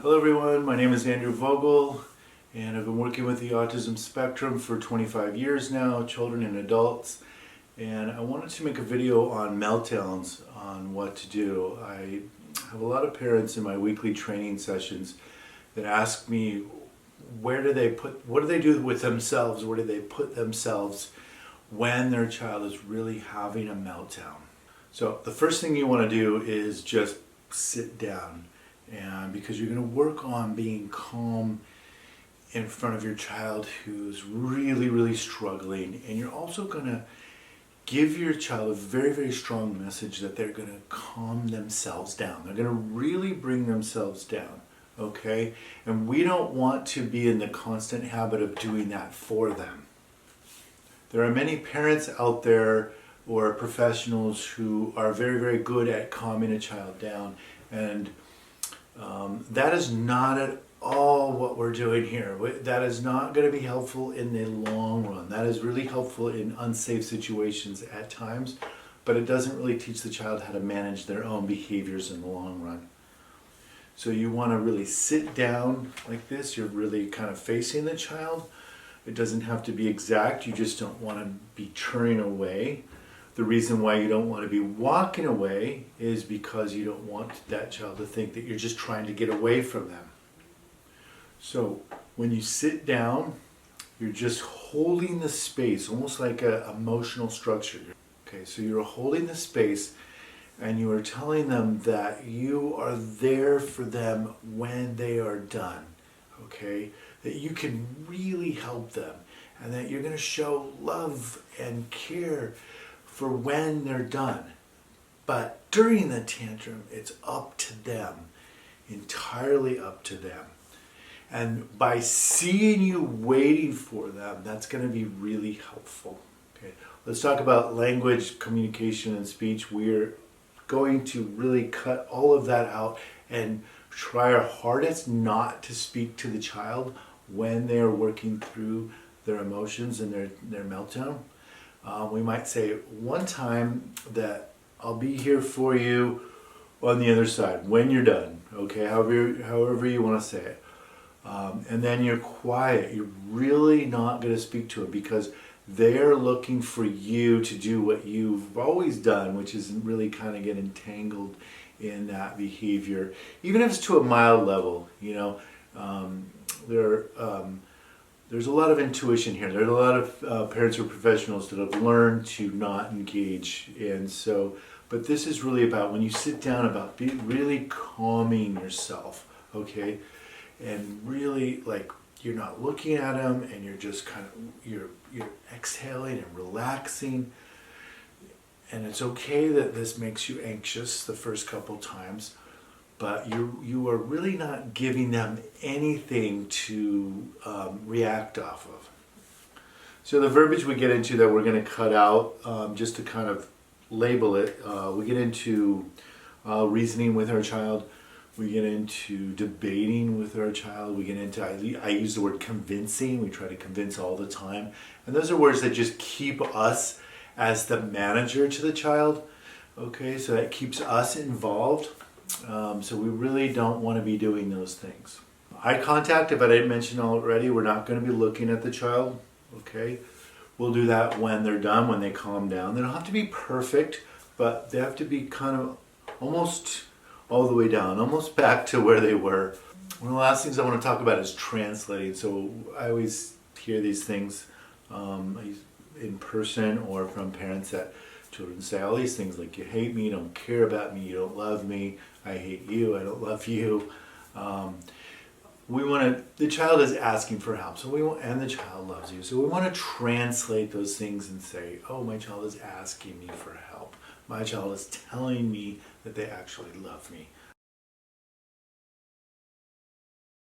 Hello everyone, my name is Andrew Vogel and I've been working with the autism spectrum for 25 years now, children and adults, and I wanted to make a video on meltdowns, on what to do. I have a lot of parents in my weekly training sessions that ask me what do they do with themselves, where do they put themselves when their child is really having a meltdown. So the first thing you want to do is just sit down. And because you're going to work on being calm in front of your child who's really struggling, and you're also going to give your child a very strong message that they're going to calm themselves down. They're going to really bring themselves down, okay? And we don't want to be in the constant habit of doing that for them. There are many parents out there or professionals who are very good at calming a child down, and that is not at all what we're doing here. That is not going to be helpful in the long run. That is really helpful in unsafe situations at times, but it doesn't really teach the child how to manage their own behaviors in the long run. So you want to really sit down like this. You're really kind of facing the child. It doesn't have to be exact. You just don't want to be turning away. The reason why you don't want to be walking away is because you don't want that child to think that you're just trying to get away from them. So when you sit down, you're just holding the space, almost like an emotional structure. Okay, so you're holding the space and you are telling them that you are there for them when they are done. Okay, that you can really help them and that you're going to show love and care for when they're done. But during the tantrum, it's up to them, entirely up to them. And by seeing you waiting for them, that's going to be really helpful. Okay, let's talk about language, communication, and speech. We're going to really cut all of that out and try our hardest not to speak to the child when they are working through their emotions and their meltdown. We might say one time that I'll be here for you on the other side when you're done, okay, however you want to say it. And then you're quiet. You're really not going to speak to it because they're looking for you to do what you've always done, which is really kind of get entangled in that behavior, even if it's to a mild level. You know, there's a lot of intuition here. There's a lot of parents or professionals that have learned to not engage. And so, but this is really about when you sit down, about really calming yourself, okay? And really, like, you're not looking at them and you're just kind of, you're exhaling and relaxing. And it's okay that this makes you anxious the first couple times, but you are really not giving them anything to react off of. So the verbiage we get into that we're going to cut out, just to kind of label it, we get into reasoning with our child, we get into debating with our child, we get into, I use the word convincing, we try to convince all the time, and those are words that just keep us as the manager to the child, okay, so that keeps us involved. So we really don't want to be doing those things. Eye contact, if I didn't mention already, we're not going to be looking at the child, okay? We'll do that when they're done, when they calm down. They don't have to be perfect, but they have to be kind of almost all the way down, almost back to where they were. One of the last things I want to talk about is translating. So I always hear these things in person or from parents that children say all these things like, you hate me, you don't care about me, you don't love me, I hate you, I don't love you. The child is asking for help, and the child loves you. So we want to translate those things and say, oh, my child is asking me for help. My child is telling me that they actually love me.